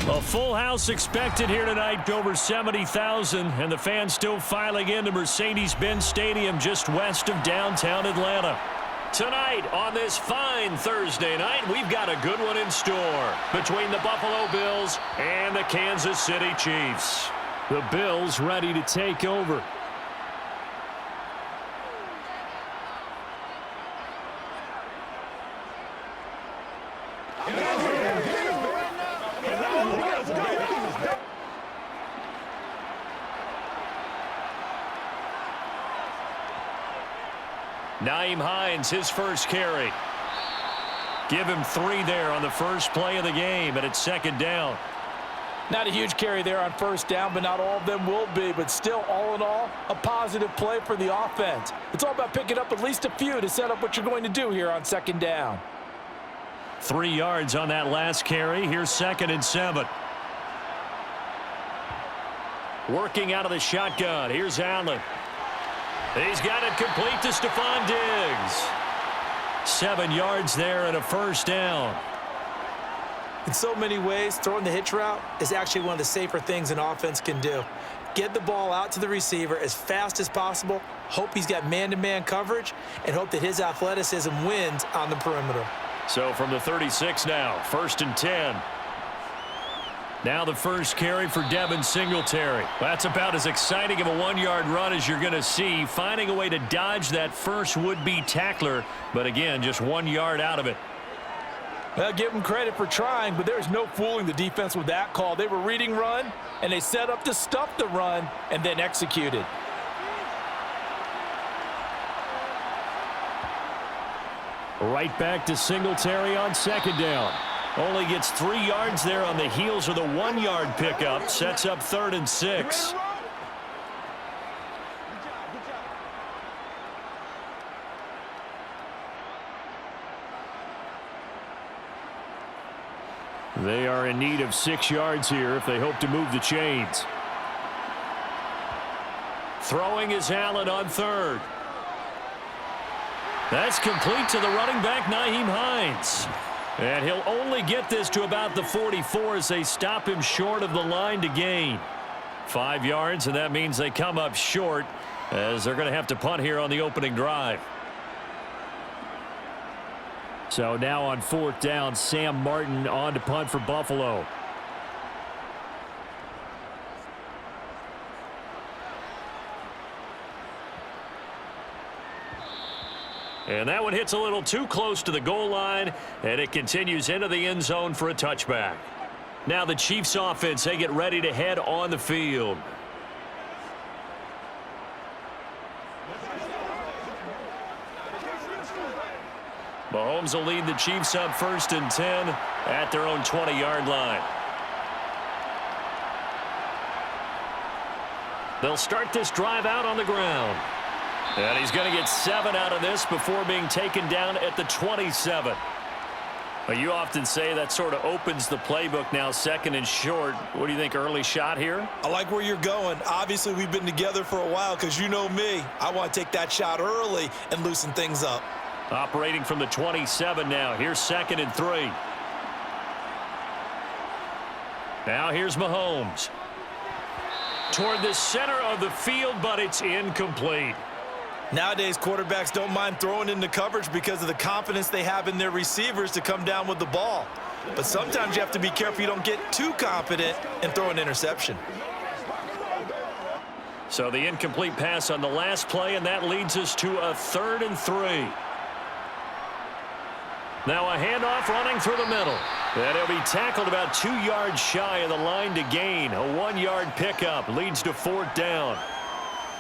A full house expected here tonight, over 70,000, and the fans still filing into Mercedes-Benz Stadium just west of downtown Atlanta. Tonight on this fine Thursday night, we've got a good one in store between the Buffalo Bills and the Kansas City Chiefs. The Bills ready to take over. Nyheim Hines, his first carry. Give him 3 there on the first play of the game, and it's second down. Not a huge carry there on first down, but not all of them will be. But still, all in all, a positive play for the offense. It's all about picking up at least a few to set up what you're going to do here on second down. 3 yards on that last carry. Here's 2nd and 7. Working out of the shotgun. Here's Allen. He's got it complete to Stephon Diggs. 7 yards there and a first down. In so many ways, throwing the hitch route is actually one of the safer things an offense can do. Get the ball out to the receiver as fast as possible, hope he's got man-to-man coverage, and hope that his athleticism wins on the perimeter. So from the 36 now, 1st and 10. Now the first carry for Devin Singletary. That's about as exciting of a 1-yard run as you're going to see, finding a way to dodge that first would-be tackler, but again, just 1 yard out of it. Well, give them credit for trying, but there's no fooling the defense with that call. They were reading run, and they set up to stuff the run and then executed. Right back to Singletary on second down. Only gets 3 yards there on the heels of the 1-yard pickup. Sets up 3rd and 6. They are in need of 6 yards here if they hope to move the chains. Throwing is Allen on 3rd. That's complete to the running back, Nyheim Hines. And he'll only get this to about the 44 as they stop him short of the line to gain. 5 yards, and that means they come up short as they're going to have to punt here on the opening drive. So now on 4th down, Sam Martin on to punt for Buffalo. And that one hits a little too close to the goal line, and it continues into the end zone for a touchback. Now the Chiefs offense, they get ready to head on the field. Mahomes will lead the Chiefs up 1st and 10 at their own 20-yard line. They'll start this drive out on the ground. And he's going to get 7 out of this before being taken down at the 27. Well, you often say that sort of opens the playbook now, 2nd and short. What do you think, early shot here? I like where you're going. Obviously, we've been together for a while because you know me. I want to take that shot early and loosen things up. Operating from the 27 now. Here's 2nd and 3. Now here's Mahomes. Toward the center of the field, but it's incomplete. Nowadays, quarterbacks don't mind throwing into coverage because of the confidence they have in their receivers to come down with the ball. But sometimes you have to be careful you don't get too confident and throw an interception. So the incomplete pass on the last play, and that leads us to a 3rd and 3. Now a handoff running through the middle. And he'll be tackled about 2 yards shy of the line to gain. A 1-yard pickup leads to 4th down.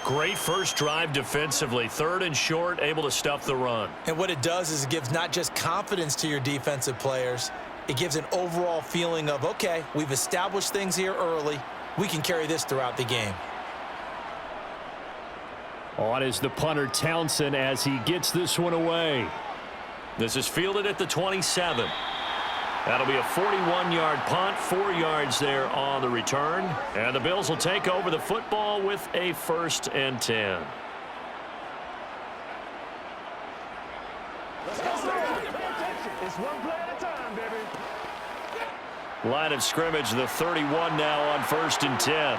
Great first drive defensively. 3rd and short, able to stuff the run. And what it does is it gives not just confidence to your defensive players, it gives an overall feeling of, okay, we've established things here early. We can carry this throughout the game. On is the punter Townsend as he gets this one away. This is fielded at the 27. That'll be a 41-yard punt, 4 yards there on the return. And the Bills will take over the football with a 1st and 10. It's one play at a time, baby. Line of scrimmage, the 31 now on 1st and 10.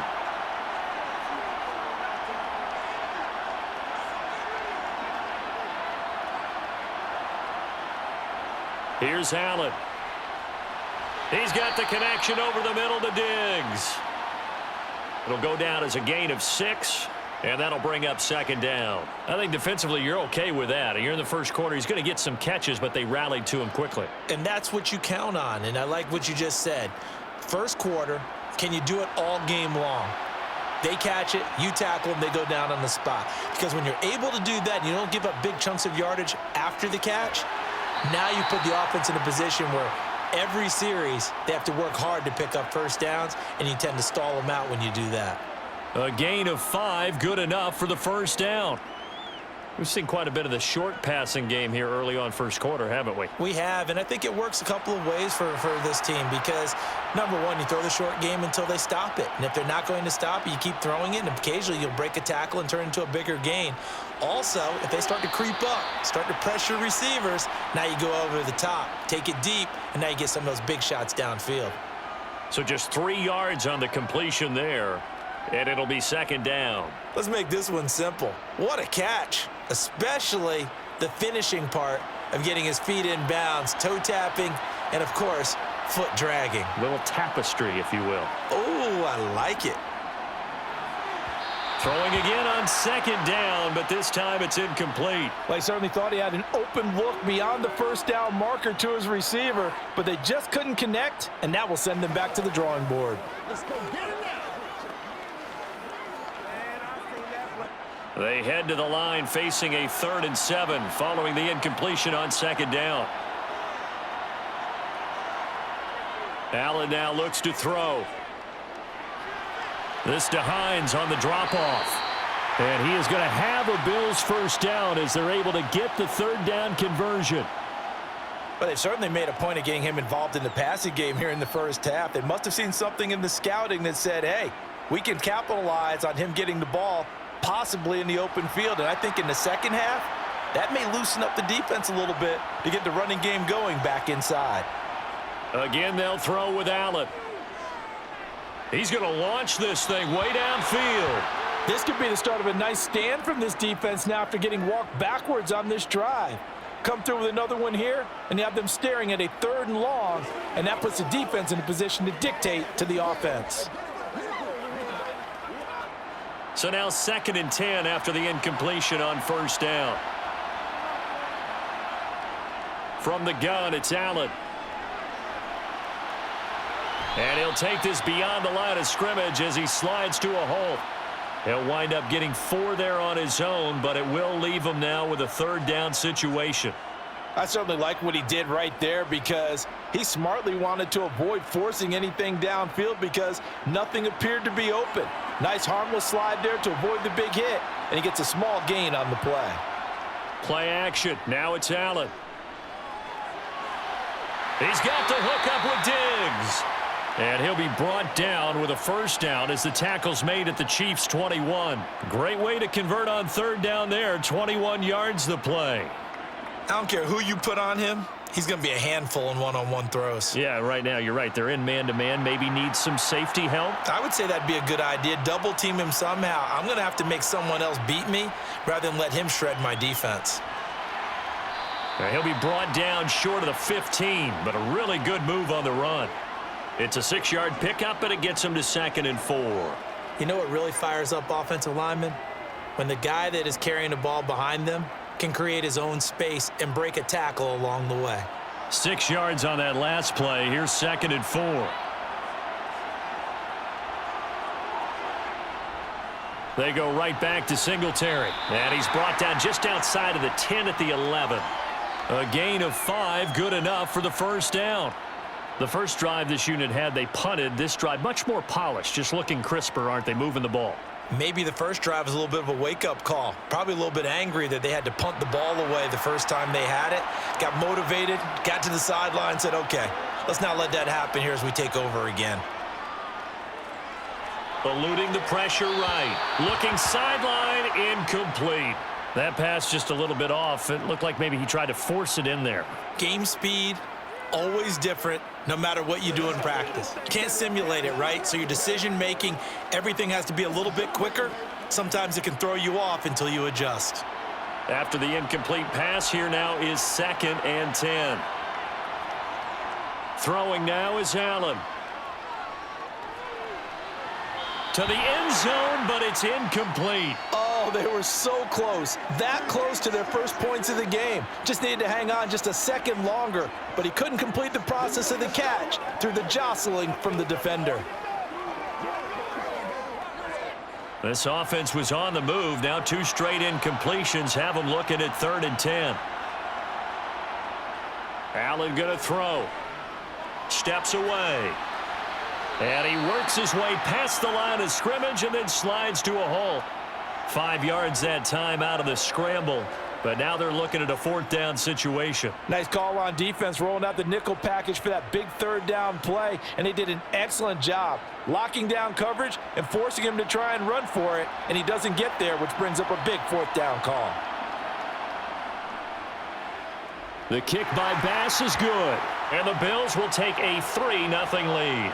Here's Allen. He's got the connection over the middle to Diggs. It'll go down as a gain of 6, and that'll bring up 2nd down. I think defensively you're okay with that. You're in the first quarter. He's going to get some catches, but they rallied to him quickly. And that's what you count on, and I like what you just said. First quarter, can you do it all game long? They catch it, you tackle them, they go down on the spot. Because when you're able to do that and you don't give up big chunks of yardage after the catch, now you put the offense in a position where every series they have to work hard to pick up first downs, and you tend to stall them out when you do that. A gain of 5, good enough for the first down. We've seen quite a bit of the short passing game here early on first quarter, haven't we? We have, and I think it works a couple of ways for this team because, number one, you throw the short game until they stop it. And if they're not going to stop it, you keep throwing it, and occasionally you'll break a tackle and turn it into a bigger gain. Also, if they start to creep up, start to pressure receivers, now you go over the top, take it deep, and now you get some of those big shots downfield. So just 3 yards on the completion there, and it'll be 2nd down. Let's make this one simple. What a catch, especially the finishing part of getting his feet in bounds, toe tapping, and, of course, foot dragging. Little tapestry, if you will. Oh, I like it. Throwing again on 2nd down, but this time it's incomplete. Well, he certainly thought he had an open look beyond the first down marker to his receiver, but they just couldn't connect, and that will send them back to the drawing board. Let's go get him now. They head to the line facing a 3rd and 7 following the incompletion on 2nd down. Allen now looks to throw. This to Hines on the drop-off. And he is going to have a Bills first down as they're able to get the 3rd down conversion. But they've certainly made a point of getting him involved in the passing game here in the first half. They must have seen something in the scouting that said, hey, we can capitalize on him getting the ball possibly in the open field. And I think in the second half, that may loosen up the defense a little bit to get the running game going back inside. Again, they'll throw with Allen. He's going to launch this thing way downfield. This could be the start of a nice stand from this defense now after getting walked backwards on this drive. Come through with another one here, and you have them staring at a 3rd and long, and that puts the defense in a position to dictate to the offense. So now 2nd and 10 after the incompletion on 1st down. From the gun, it's Allen. And he'll take this beyond the line of scrimmage as he slides to a hole. He'll wind up getting 4 there on his own, but it will leave him now with a 3rd down situation. I certainly like what he did right there because he smartly wanted to avoid forcing anything downfield because nothing appeared to be open. Nice harmless slide there to avoid the big hit, and he gets a small gain on the play. Play action. Now it's Allen. He's got the hook up with Diggs. And he'll be brought down with a first down as the tackle's made at the Chiefs' 21. Great way to convert on 3rd down there. 21 yards the play. I don't care who you put on him. He's going to be a handful in one-on-one throws. Yeah, right now you're right. They're in man-to-man. Maybe needs some safety help. I would say that'd be a good idea. Double team him somehow. I'm going to have to make someone else beat me rather than let him shred my defense. He'll be brought down short of the 15, but a really good move on the run. It's a 6-yard pickup, and it gets him to 2nd and 4. You know what really fires up offensive linemen? When the guy that is carrying the ball behind them can create his own space and break a tackle along the way. 6 yards on that last play. Here's 2nd and 4. They go right back to Singletary. And he's brought down just outside of the 10 at the 11. A gain of 5, good enough for the first down. The first drive this unit had, they punted. This drive, much more polished, just looking crisper, aren't they, moving the ball? Maybe the first drive was a little bit of a wake-up call. Probably a little bit angry that they had to punt the ball away the first time they had it. Got motivated, got to the sideline, said, okay, let's not let that happen here as we take over again. Eluding the pressure right. Looking sideline, incomplete. That pass just a little bit off. It looked like maybe he tried to force it in there. Game speed, always different no matter what you do in practice. You can't simulate it, right? So your decision-making, everything has to be a little bit quicker. Sometimes it can throw you off until you adjust. After the incomplete pass, here now is 2nd and 10. Throwing now is Allen. To the end zone, but it's incomplete. Oh, they were so close. That close to their first points of the game. Just needed to hang on just a second longer, but he couldn't complete the process of the catch through the jostling from the defender. This offense was on the move. Now 2 straight incompletions have them looking at 3rd and 10. Allen going to throw. Steps away. And he works his way past the line of scrimmage and then slides to a hole. 5 yards that time out of the scramble. But now they're looking at a 4th down situation. Nice call on defense, rolling out the nickel package for that big 3rd down play, and they did an excellent job locking down coverage and forcing him to try and run for it, and he doesn't get there, which brings up a big 4th down call. The kick by Bass is good, and the Bills will take a 3-0 lead.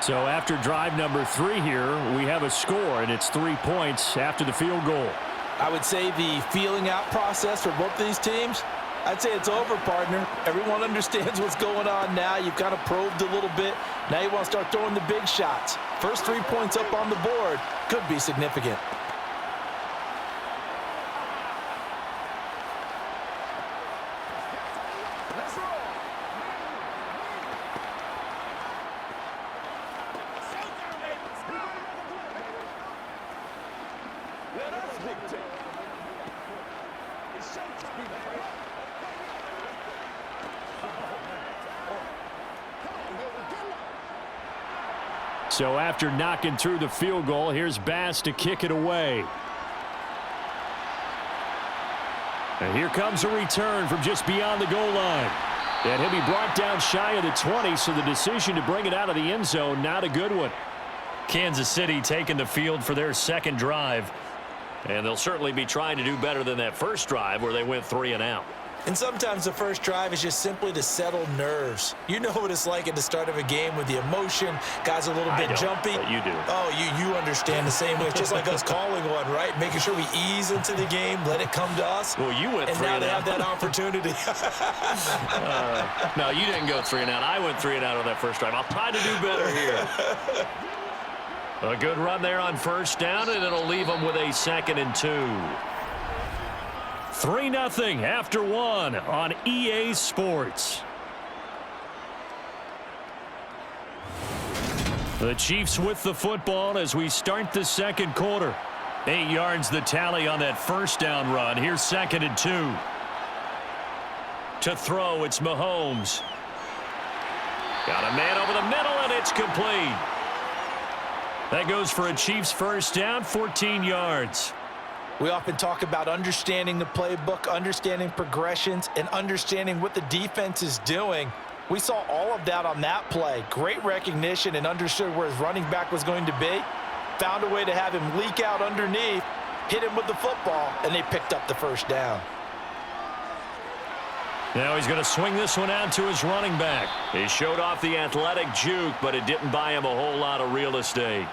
So after drive number 3 here, we have a score, and it's 3 points after the field goal. I would say the feeling out process for both these teams, I'd say it's over, partner. Everyone understands what's going on now. You've kind of probed a little bit. Now you want to start throwing the big shots. First 3 points up on the board could be significant. So after knocking through the field goal, here's Bass to kick it away. And here comes a return from just beyond the goal line. And he'll be brought down shy of the 20, so the decision to bring it out of the end zone, not a good one. Kansas City taking the field for their 2nd drive. And they'll certainly be trying to do better than that first drive where they went 3 and out. And sometimes the first drive is just simply to settle nerves. You know what it's like at the start of a game with the emotion. Guys are a little bit jumpy. But you do. Oh, you understand the same way. It's just like us calling one, right? Making sure we ease into the game, let it come to us. Well, you went 3 and out. And now they have that opportunity. No, you didn't go 3 and out. I went 3 and out on that first drive. I'll try to do better here. A good run there on 1st down, and it'll leave them with a 2nd and 2. 3-0 after 1 on EA Sports. The Chiefs with the football as we start the 2nd quarter. 8 yards the tally on that 1st down run. Here's 2nd and 2. To throw, it's Mahomes. Got a man over the middle, and it's complete. That goes for a Chiefs 1st down, 14 yards. We often talk about understanding the playbook, understanding progressions, and understanding what the defense is doing. We saw all of that on that play. Great recognition and understood where his running back was going to be. Found a way to have him leak out underneath, hit him with the football, and they picked up the 1st down. Now he's going to swing this one out to his running back. He showed off the athletic juke, but it didn't buy him a whole lot of real estate.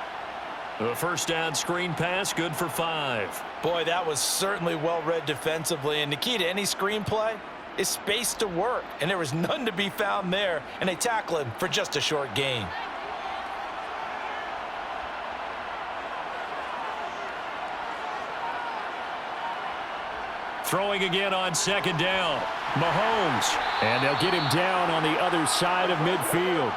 The 1st down screen pass, good for 5. Boy, that was certainly well read defensively, and the key to any screenplay is space to work, and there was none to be found there, and they tackle him for just a short gain. Throwing again on 2nd down. Mahomes, and they'll get him down on the other side of midfield.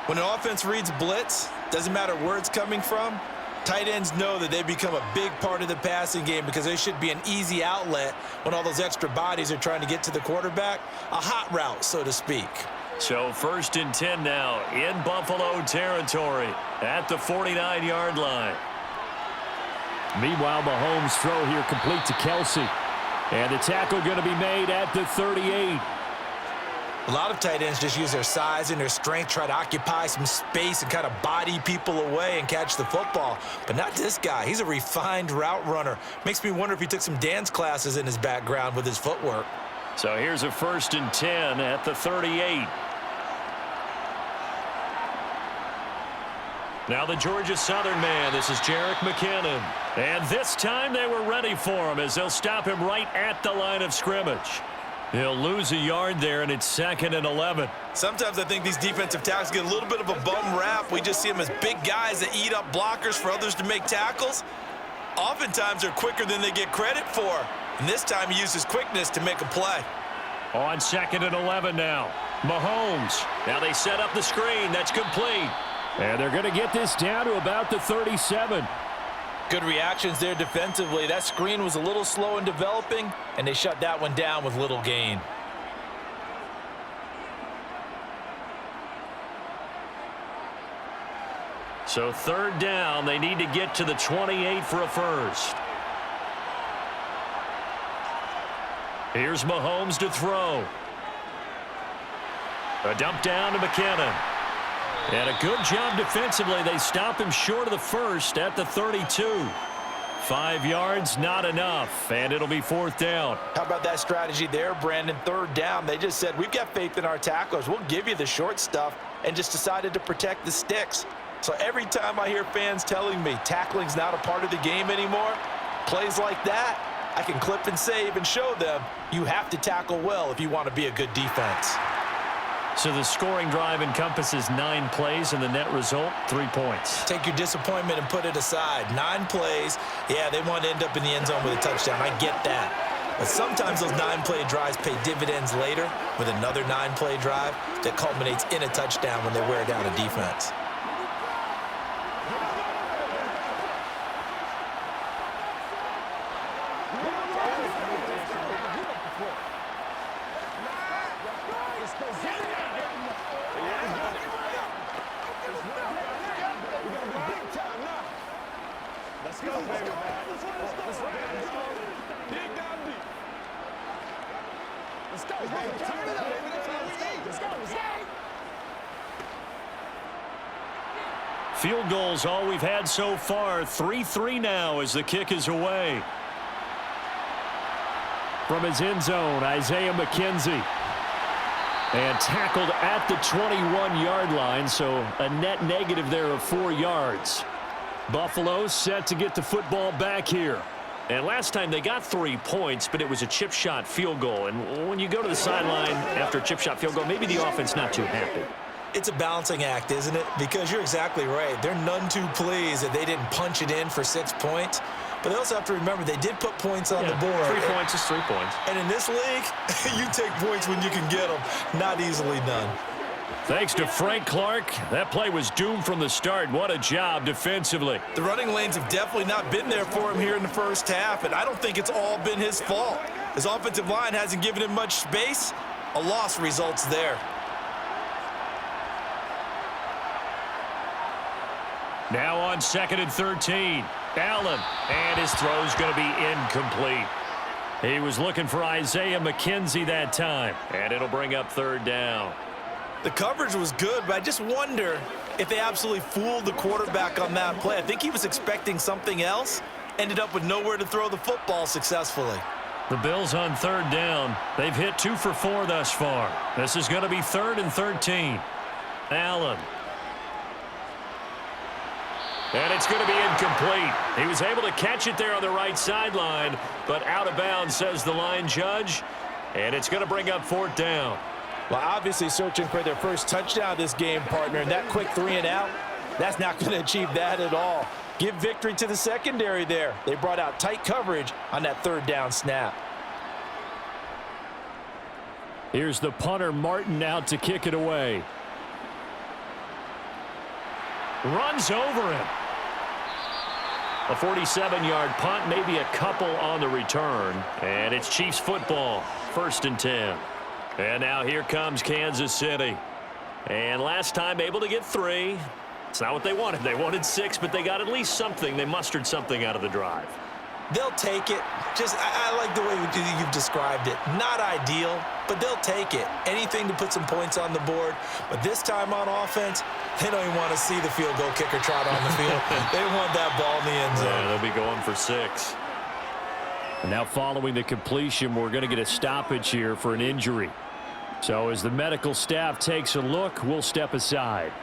When an offense reads blitz, doesn't matter where it's coming from, tight ends know that they become a big part of the passing game because they should be an easy outlet when all those extra bodies are trying to get to the quarterback. A hot route, so to speak. So 1st and 10 now in Buffalo territory at the 49-yard line. Meanwhile, Mahomes' throw here complete to Kelsey. And the tackle going to be made at the 38. A lot of tight ends just use their size and their strength, try to occupy some space and kind of body people away and catch the football. But not this guy. He's a refined route runner. Makes me wonder if he took some dance classes in his background with his footwork. So here's a 1st and 10 at the 38. Now the Georgia Southern man. This is Jerick McKinnon. And this time they were ready for him as they'll stop him right at the line of scrimmage. He'll lose a yard there, and it's 2nd and 11. Sometimes I think these defensive tackles get a little bit of a bum rap. We just see them as big guys that eat up blockers for others to make tackles. Oftentimes they're quicker than they get credit for. And this time he uses quickness to make a play. On 2nd and 11 now. Mahomes. Now they set up the screen. That's complete. And they're going to get this down to about the 37. Good reactions there defensively. That screen was a little slow in developing, and they shut that one down with little gain. So 3rd down, they need to get to the 28 for a first. Here's Mahomes to throw. A dump down to McKinnon. And a good job defensively. They stop him short of the first at the 32. 5 yards, not enough, and it'll be 4th down. How about that strategy there, Brandon? 3rd down. They just said, we've got faith in our tacklers. We'll give you the short stuff, and just decided to protect the sticks. So every time I hear fans telling me tackling's not a part of the game anymore, plays like that, I can clip and save and show them you have to tackle well if you want to be a good defense. So the scoring drive encompasses 9 plays, and the net result, 3 points. Take your disappointment and put it aside. 9 plays. Yeah, they want to end up in the end zone with a touchdown. I get that. But sometimes those 9-play drives pay dividends later with another 9-play drive that culminates in a touchdown when they wear down a defense. Field goals all we've had so far. 3-3 now as the kick is away. From his end zone, Isaiah McKenzie. And tackled at the 21-yard line, so a net negative there of 4 yards. Buffalo set to get the football back here. And last time they got 3 points, but it was a chip shot field goal. And when you go to the sideline after a chip shot field goal, maybe the offense not too happy. It's a balancing act, isn't it? Because you're exactly right. They're none too pleased that they didn't punch it in for 6 points. But they also have to remember they did put points on the board. 3 points is 3 points. And in this league, you take points when you can get them. Not easily done. Thanks to Frank Clark. That play was doomed from the start. What a job defensively. The running lanes have definitely not been there for him here in the first half, and I don't think it's all been his fault. His offensive line hasn't given him much space. A loss results there. Now on 2nd and 13. Allen, and his throw's going to be incomplete. He was looking for Isaiah McKenzie that time, and it'll bring up 3rd down. The coverage was good, but I just wonder if they absolutely fooled the quarterback on that play. I think he was expecting something else, ended up with nowhere to throw the football successfully. The Bills on 3rd down. They've hit 2 for 4 thus far. This is going to be 3rd and 13. Allen. And it's going to be incomplete. He was able to catch it there on the right sideline, but out of bounds, says the line judge. And it's going to bring up 4th down. Well, obviously searching for their first touchdown this game, partner, and that quick 3 and out, that's not going to achieve that at all. Give victory to the secondary there. They brought out tight coverage on that 3rd down snap. Here's the punter, Martin, out to kick it away. Runs over him. A 47-yard punt, maybe a couple on the return. And it's Chiefs football, 1st and 10. And now here comes Kansas City. And last time able to get 3. It's not what they wanted. They wanted 6, but they got at least something. They mustered something out of the drive. They'll take it. I like the way you've described it. Not ideal, but they'll take it. Anything to put some points on the board. But this time on offense, they don't even want to see the field goal kicker trot on the field. They want that ball in the end zone. Yeah, they'll be going for 6. And now following the completion, we're going to get a stoppage here for an injury. So as the medical staff takes a look, we'll step aside.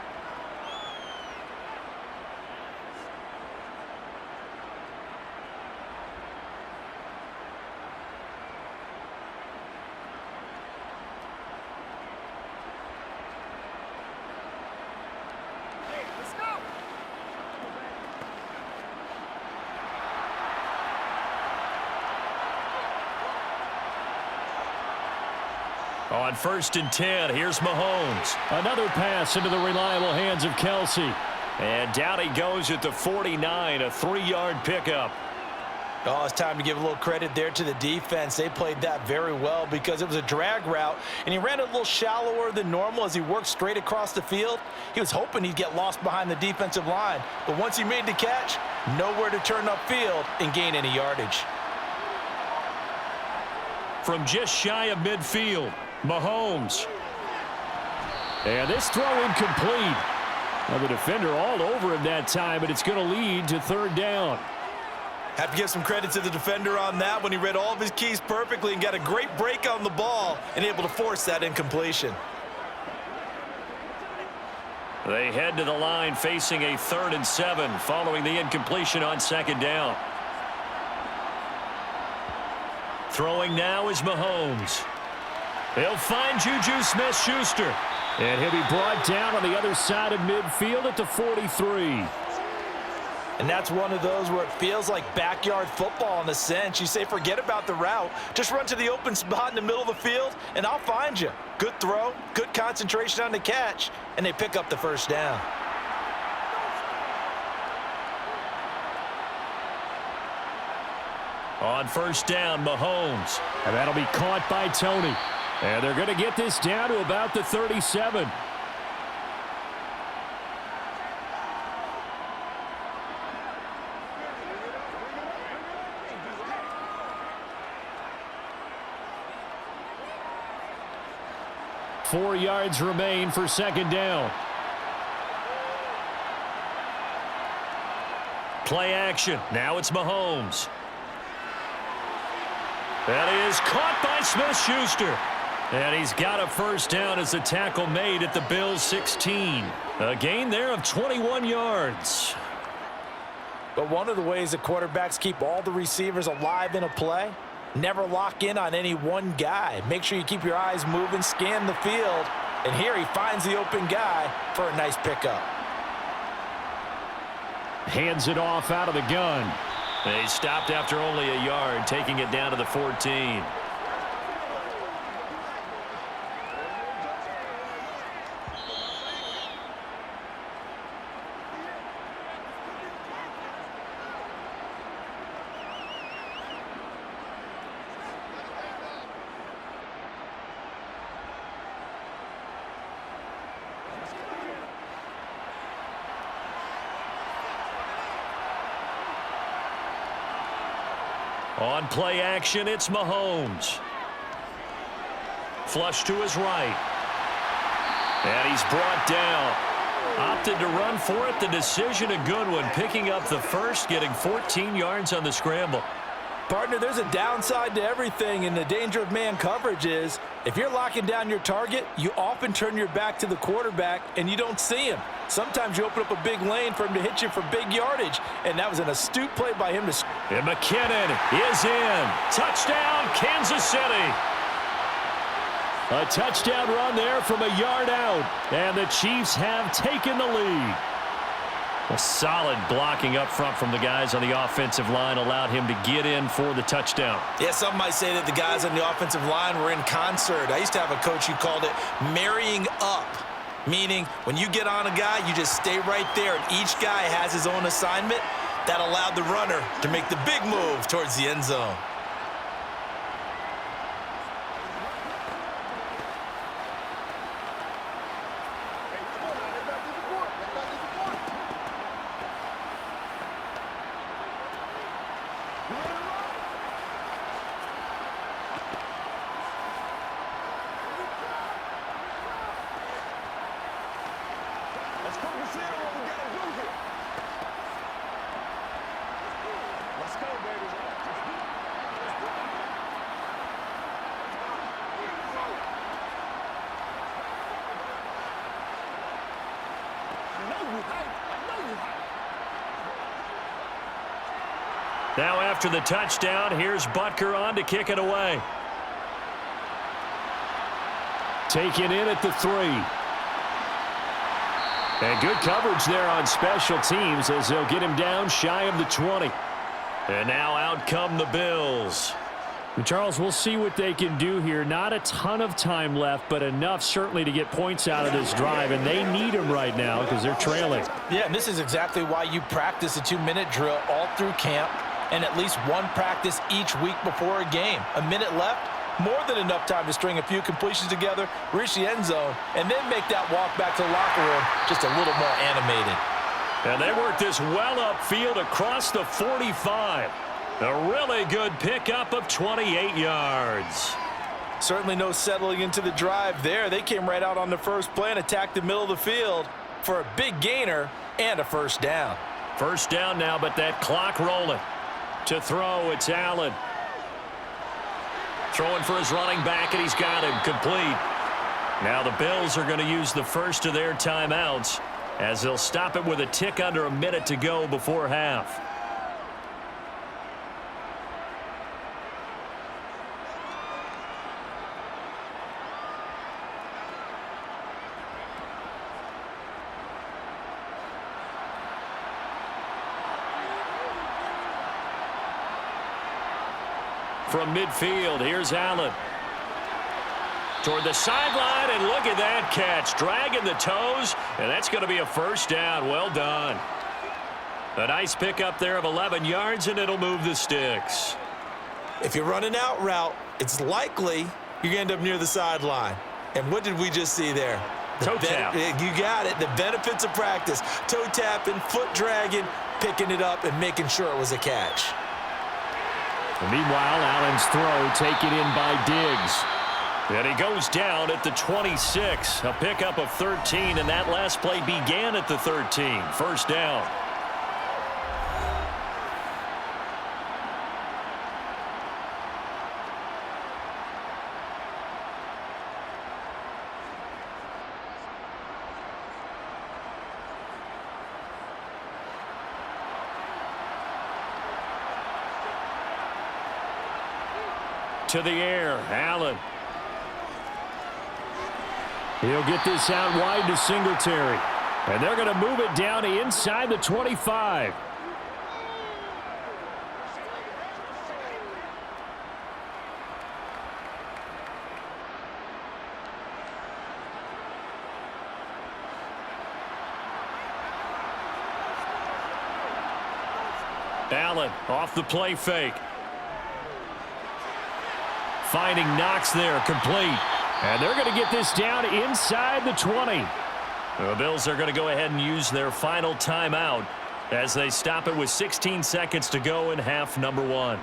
On 1st and 10, here's Mahomes. Another pass into the reliable hands of Kelsey. And down he goes at the 49, a 3-yard pickup. Oh, it's time to give a little credit there to the defense. They played that very well because it was a drag route, and he ran a little shallower than normal as he worked straight across the field. He was hoping he'd get lost behind the defensive line, but once he made the catch, nowhere to turn upfield and gain any yardage. From just shy of midfield, Mahomes. And this throw incomplete. Now the defender all over him that time, but it's going to lead to 3rd down. Have to give some credit to the defender on that when he read all of his keys perfectly and got a great break on the ball and able to force that incompletion. They head to the line facing a 3rd and 7 following the incompletion on 2nd down. Throwing now is Mahomes. He'll find Juju Smith-Schuster. And he'll be brought down on the other side of midfield at the 43. And that's one of those where it feels like backyard football in a sense. You say, forget about the route. Just run to the open spot in the middle of the field, and I'll find you. Good throw, good concentration on the catch, and they pick up the 1st down. On 1st down, Mahomes. And that'll be caught by Tony. And they're going to get this down to about the 37. Four yards remain for 2nd down. Play action. Now it's Mahomes. That is caught by Smith-Schuster. And he's got a 1st down as the tackle made at the Bills' 16. A gain there of 21 yards. But one of the ways that quarterbacks keep all the receivers alive in a play, never lock in on any one guy. Make sure you keep your eyes moving, scan the field. And here he finds the open guy for a nice pickup. Hands it off out of the gun. They stopped after only a yard, taking it down to the 14. On play action, it's Mahomes. Flush to his right. And he's brought down. Opted to run for it. The decision a good one. Picking up the 1st, getting 14 yards on the scramble. Partner, there's a downside to everything, and the danger of man coverage is if you're locking down your target, you often turn your back to the quarterback and you don't see him. Sometimes you open up a big lane for him to hit you for big yardage, and that was an astute play by him to. And McKinnon is in. Touchdown, Kansas City. A touchdown run there from a yard out, and the Chiefs have taken the lead. A solid blocking up front from the guys on the offensive line allowed him to get in for the touchdown. Yeah, some might say that the guys on the offensive line were in concert. I used to have a coach who called it marrying up, meaning when you get on a guy, you just stay right there, and each guy has his own assignment. That allowed the runner to make the big move towards the end zone. Now after the touchdown, here's Butker on to kick it away. Taken in at the 3. And good coverage there on special teams as they'll get him down shy of the 20. And now out come the Bills. Charles, we'll see what they can do here. Not a ton of time left, but enough certainly to get points out of this drive, and they need them right now because they're trailing. Yeah, and this is exactly why you practice a 2-minute drill all through camp and at least one practice each week before a game. A minute left, more than enough time to string a few completions together, reach the end zone, and then make that walk back to the locker room just a little more animated. And they work this well upfield across the 45. A really good pickup of 28 yards. Certainly no settling into the drive there. They came right out on the first play and attacked the middle of the field for a big gainer and a first down. First down now, but that clock rolling. To throw, it's Allen. Throwing for his running back, and he's got him complete. Now the Bills are going to use the first of their timeouts as they'll stop it with a tick under a minute to go before half. From midfield, here's Allen. Toward the sideline, and look at that catch. Dragging the toes, and that's going to be a first down. Well done. A nice pickup there of 11 yards, and it'll move the sticks. If you run an out route, it's likely you're going to end up near the sideline. And what did we just see there? Toe tap. You got it. The benefits of practice. Toe tapping, foot dragging, picking it up, and making sure it was a catch. And meanwhile, Allen's throw taken in by Diggs. And he goes down at the 26. A pickup of 13, and that last play began at the 13. First down. To the air, Allen. He'll get this out wide to Singletary. And they're going to move it down inside the 25. Allen off the play fake. Finding Knox there, complete. And they're going to get this down inside the 20. The Bills are going to go ahead and use their final timeout as they stop it with 16 seconds to go in half number 1.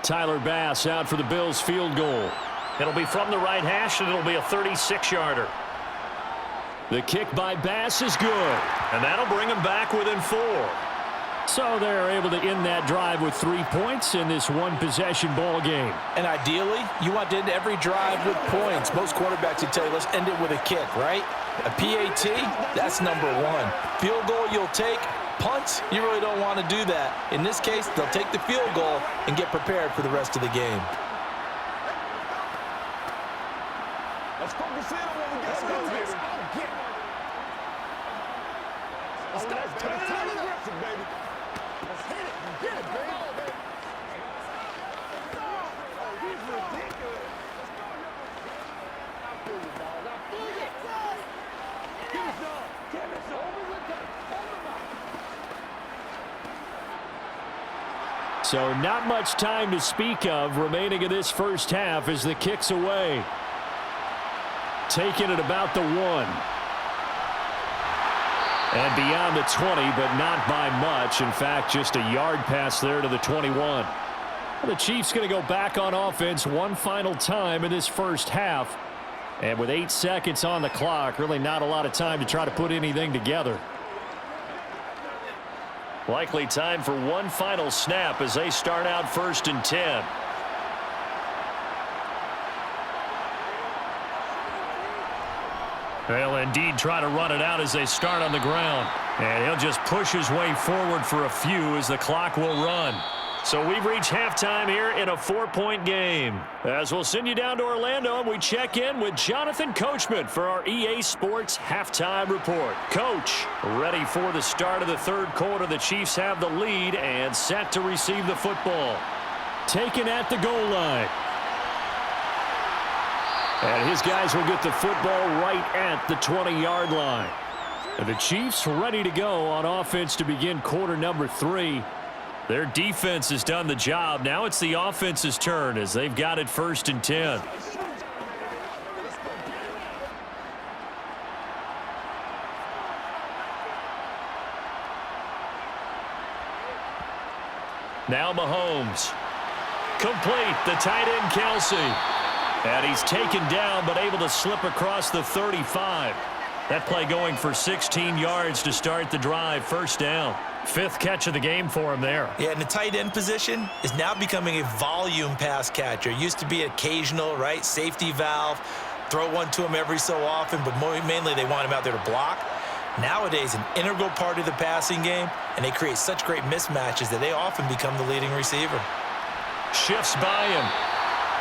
Tyler Bass out for the Bills field goal. It'll be from the right hash, and it'll be a 36-yarder. The kick by Bass is good, and that'll bring them back within 4. So they're able to end that drive with 3 points in this one-possession ball game. And ideally, you want to end every drive with points. Most quarterbacks would tell you, let's end it with a kick, right? A PAT, that's number 1. Field goal you'll take. Punts, you really don't want to do that. In this case, they'll take the field goal and get prepared for the rest of the game. Let's focus in on what we got to do here. Let's go. Turn it aggressive, baby. Let's hit it. Get it, baby. Oh, he's ridiculous. I feel you, dog. I feel you. Give us some. Give us some. Over the top. So not much time to speak of remaining in this first half as the kick's away. Taken at about the 1. And beyond the 20, but not by much. In fact, just a yard pass there to the 21. Well, the Chiefs going to go back on offense one final time in this first half. And with 8 seconds on the clock, really not a lot of time to try to put anything together. Likely time for one final snap as they start out 1st and 10. They'll indeed try to run it out as they start on the ground. And he'll just push his way forward for a few as the clock will run. So we've reached halftime here in a 4-point game. As we'll send you down to Orlando, and we check in with Jonathan Coachman for our EA Sports Halftime Report. Coach, ready for the start of the third quarter. The Chiefs have the lead and set to receive the football. Taken at the goal line. And his guys will get the football right at the 20-yard line. And the Chiefs ready to go on offense to begin quarter number 3. Their defense has done the job. Now it's the offense's turn as they've got it 1st and 10. Now Mahomes. Complete. The tight end, Kelsey. And he's taken down but able to slip across the 35. That play going for 16 yards to start the drive. 1st down. 5th catch of the game for him there. Yeah, and the tight end position is now becoming a volume pass catcher. Used to be occasional, right? Safety valve. Throw one to him every so often, but mainly they want him out there to block. Nowadays, an integral part of the passing game, and they create such great mismatches that they often become the leading receiver. Shifts by him.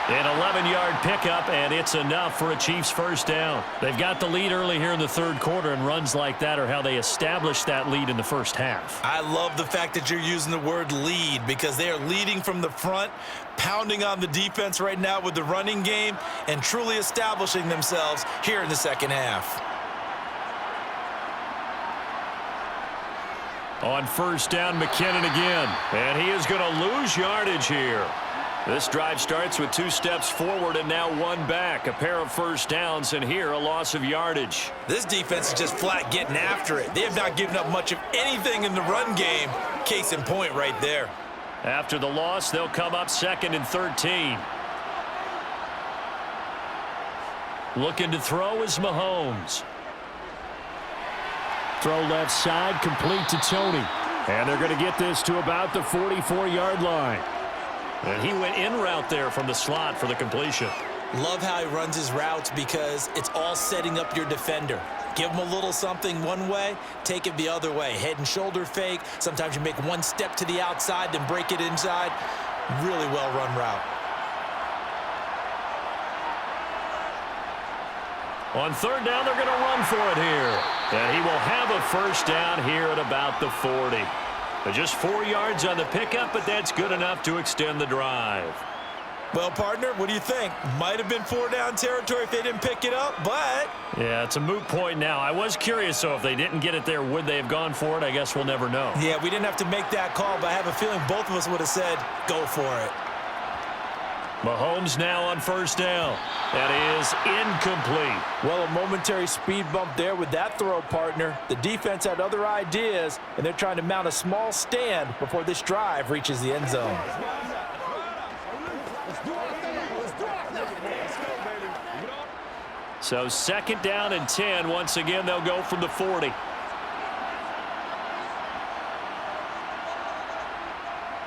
An 11-yard pickup, and it's enough for a Chiefs 1st down. They've got the lead early here in the third quarter, and runs like that are how they establish that lead in the first half. I love the fact that you're using the word lead because they are leading from the front, pounding on the defense right now with the running game, and truly establishing themselves here in the second half. On 1st down, McKinnon again, and he is going to lose yardage here. This drive starts with 2 steps forward and now 1 back. A pair of 1st downs, and here a loss of yardage. This defense is just flat getting after it. They have not given up much of anything in the run game. Case in point right there. After the loss, they'll come up 2nd and 13. Looking to throw is Mahomes. Throw left side, complete to Tony. And they're going to get this to about the 44-yard line. And he went in route there from the slot for the completion. Love how he runs his routes because it's all setting up your defender. Give him a little something one way, take it the other way. Head and shoulder fake. Sometimes you make one step to the outside, then break it inside. Really well-run route. On 3rd down, they're going to run for it here. And he will have a 1st down here at about the 40. But just 4 yards on the pickup, but that's good enough to extend the drive. Well, partner, what do you think? Might have been 4-down territory if they didn't pick it up, but... Yeah, it's a moot point now. I was curious, so if they didn't get it there, would they have gone for it? I guess we'll never know. Yeah, we didn't have to make that call, but I have a feeling both of us would have said, go for it. Mahomes now on 1st down. That is incomplete. Well, a momentary speed bump there with that throw, partner. The defense had other ideas, and they're trying to mount a small stand before this drive reaches the end zone. So 2nd down and 10. Once again, they'll go from the 40.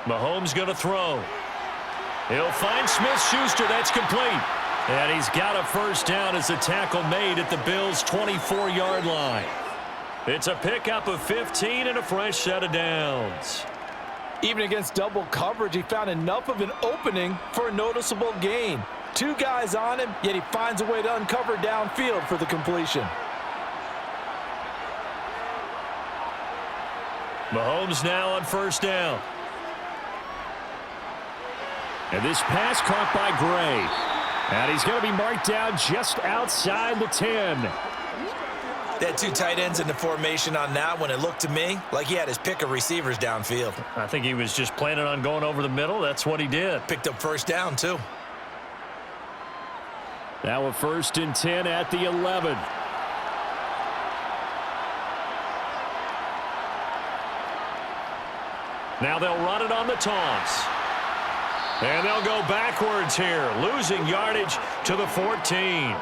Mahomes going to throw. He'll find Smith-Schuster. That's complete. And he's got a 1st down as a tackle made at the Bills' 24-yard line. It's a pickup of 15 and a fresh set of downs. Even against double coverage, he found enough of an opening for a noticeable gain. 2 guys on him, yet he finds a way to uncover downfield for the completion. Mahomes now on 1st down. And this pass caught by Gray. And he's going to be marked down just outside the 10. They had 2 tight ends in the formation on that one. It looked to me like he had his pick of receivers downfield. I think he was just planning on going over the middle. That's what he did. Picked up 1st down, too. Now a 1st and 10 at the 11. Now they'll run it on the toss. And they'll go backwards here, losing yardage to the 14.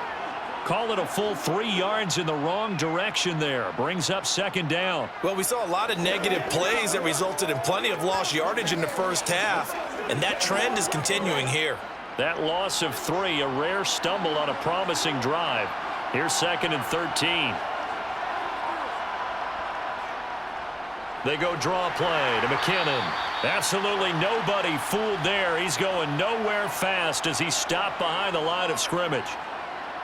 Call it a full 3 yards in the wrong direction there. Brings up 2nd down. Well, we saw a lot of negative plays that resulted in plenty of lost yardage in the first half, and that trend is continuing here. That loss of 3, a rare stumble on a promising drive. Here's 2nd and 13. They go draw play to McKinnon. Absolutely nobody fooled there. He's going nowhere fast as he stopped behind the line of scrimmage.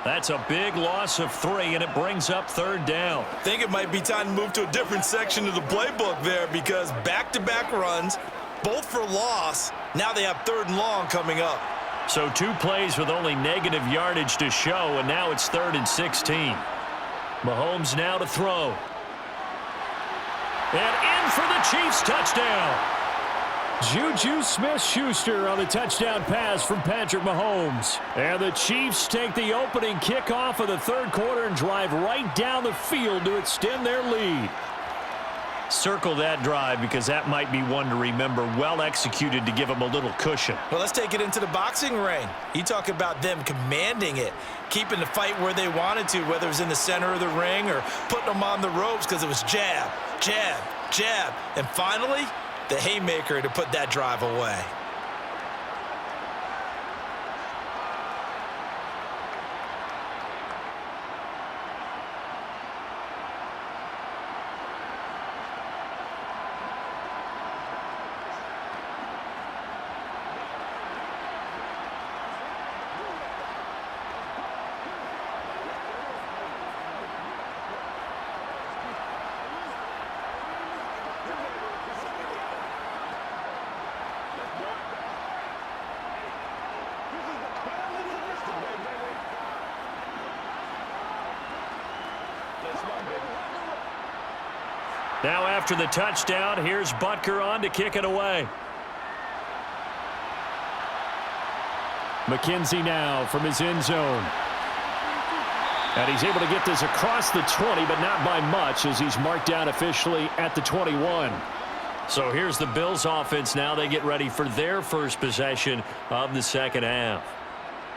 That's a big loss of 3, and it brings up 3rd down. I think it might be time to move to a different section of the playbook there because back-to-back runs, both for loss. Now they have 3rd and long coming up. So 2 plays with only negative yardage to show, and now it's 3rd and 16. Mahomes now to throw. And in for the Chiefs touchdown. Juju Smith-Schuster on the touchdown pass from Patrick Mahomes. And the Chiefs take the opening kickoff of the 3rd quarter and drive right down the field to extend their lead. Circle that drive because that might be one to remember. Well executed to give them a little cushion. Well, let's take it into the boxing ring. You talk about them commanding it, keeping the fight where they wanted to, whether it was in the center of the ring or putting them on the ropes because it was jab, jab, jab. And finally, the haymaker to put that drive away. Now after the touchdown, here's Butker on to kick it away. McKenzie now from his end zone. And he's able to get this across the 20, but not by much as he's marked down officially at the 21. So here's the Bills offense now. They get ready for their first possession of the 2nd half.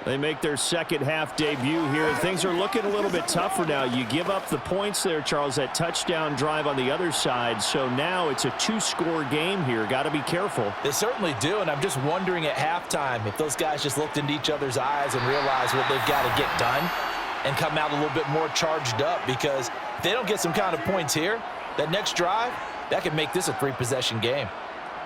They make their 2nd half debut here. Things are looking a little bit tougher now. You give up the points there, Charles, that touchdown drive on the other side. So now it's a 2-score game here. Got to be careful. They certainly do, and I'm just wondering at halftime if those guys just looked into each other's eyes and realized what they've got to get done and come out a little bit more charged up, because if they don't get some kind of points here, that next drive, that could make this a 3-possession game.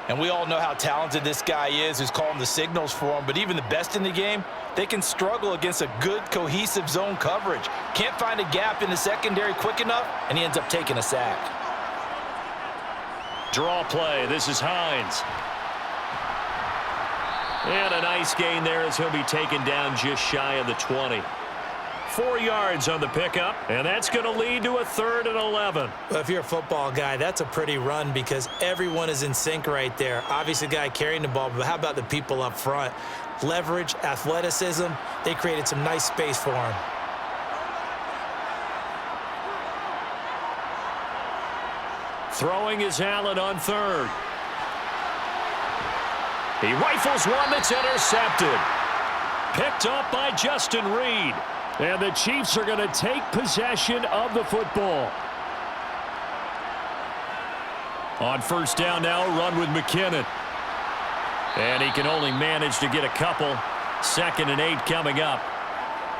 And we all know how talented this guy is who's calling the signals for him, but even the best in the game, they can struggle against a good, cohesive zone coverage. Can't find a gap in the secondary quick enough, and he ends up taking a sack. Draw play. This is Hines. And a nice gain there as he'll be taken down just shy of the 20. 4 yards on the pickup, and that's going to lead to a 3rd and 11. Well, if you're a football guy, that's a pretty run because everyone is in sync right there. Obviously, the guy carrying the ball, but how about the people up front? Leverage, athleticism, they created some nice space for him. Throwing is Allen on 3rd. He rifles one that's intercepted. Picked up by Justin Reed. And the Chiefs are going to take possession of the football. On 1st down now, run with McKinnon. And he can only manage to get a couple. 2nd and 8 coming up.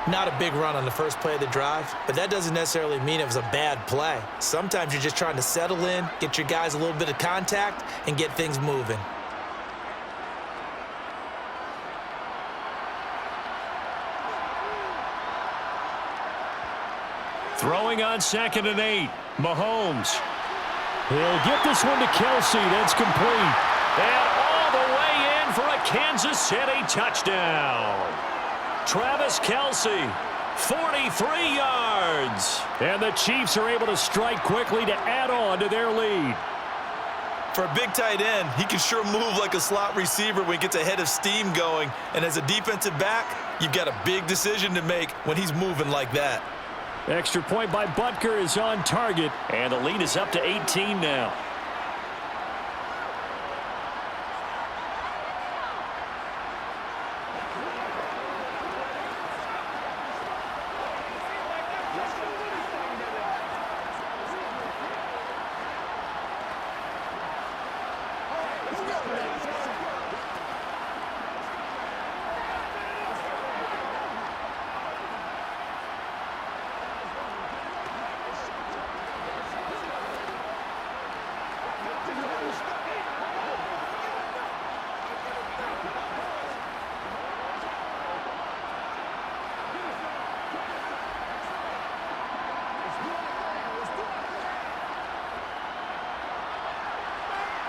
Not a big run on the first play of the drive, but that doesn't necessarily mean it was a bad play. Sometimes you're just trying to settle in, get your guys a little bit of contact, and get things moving. Throwing on 2nd and 8. Mahomes. He'll get this one to Kelsey. That's complete. And all the way in for a Kansas City touchdown. Travis Kelsey, 43 yards. And the Chiefs are able to strike quickly to add on to their lead. For a big tight end, he can sure move like a slot receiver when he gets a head of steam going. And as a defensive back, you've got a big decision to make when he's moving like that. Extra point by Butker is on target. And the lead is up to 18 now.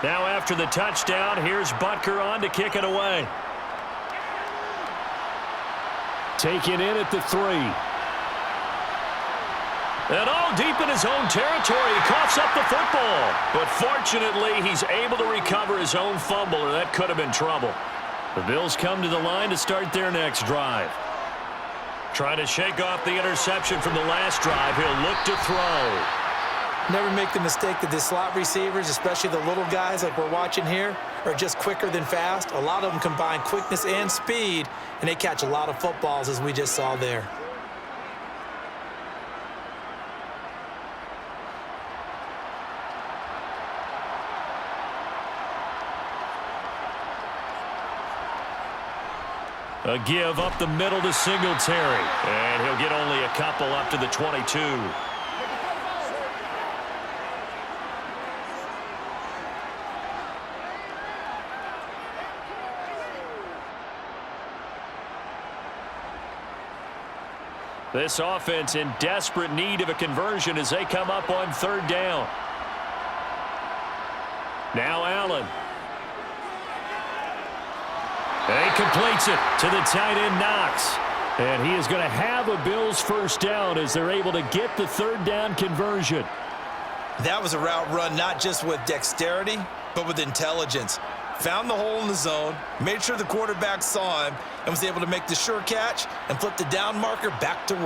Now after the touchdown, here's Butker on to kick it away. Taken in at the 3. And all deep in his own territory, he coughs up the football. But fortunately, he's able to recover his own fumble, or that could have been trouble. The Bills come to the line to start their next drive. Trying to shake off the interception from the last drive. He'll look to throw. Never make the mistake that the slot receivers, especially the little guys like we're watching here, are just quicker than fast. A lot of them combine quickness and speed, and they catch a lot of footballs, as we just saw there. A give up the middle to Singletary. And he'll get only a couple up to the 22. This offense in desperate need of a conversion as they come up on 3rd down. Now Allen. And he completes it to the tight end, Knox. And he is going to have a Bills first down as they're able to get the 3rd down conversion. That was a route run not just with dexterity, but with intelligence. Found the hole in the zone, made sure the quarterback saw him, and was able to make the sure catch and flip the down marker back to 1.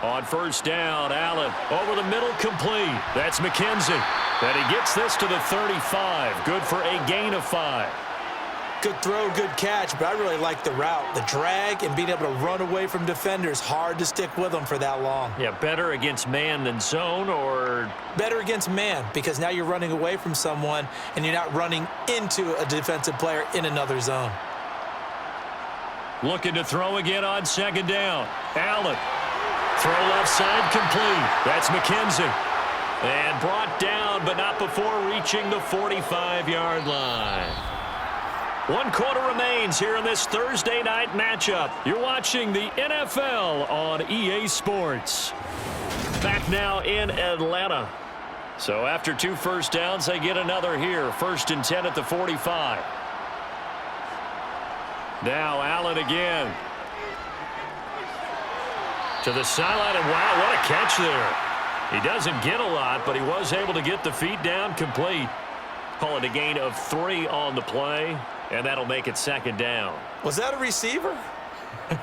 On 1st down, Allen over the middle, complete. That's McKenzie. And he gets this to the 35. Good for a gain of 5. Good throw, good catch, but I really like the route. The drag and being able to run away from defenders, hard to stick with them for that long. Yeah, better against man than zone, or? Better against man, because now you're running away from someone and you're not running into a defensive player in another zone. Looking to throw again on 2nd down. Allen. Throw left side, complete. That's McKenzie. And brought down, but not before reaching the 45-yard line. 1 quarter remains here in this Thursday night matchup. You're watching the NFL on EA Sports. Back now in Atlanta. So after 2 first downs, they get another here. 1st and 10 at the 45. Now Allen again. To the sideline, and wow, what a catch there. He doesn't get a lot, but he was able to get the feet down complete. Call it a gain of 3 on the play, and that'll make it 2nd down. Was that a receiver?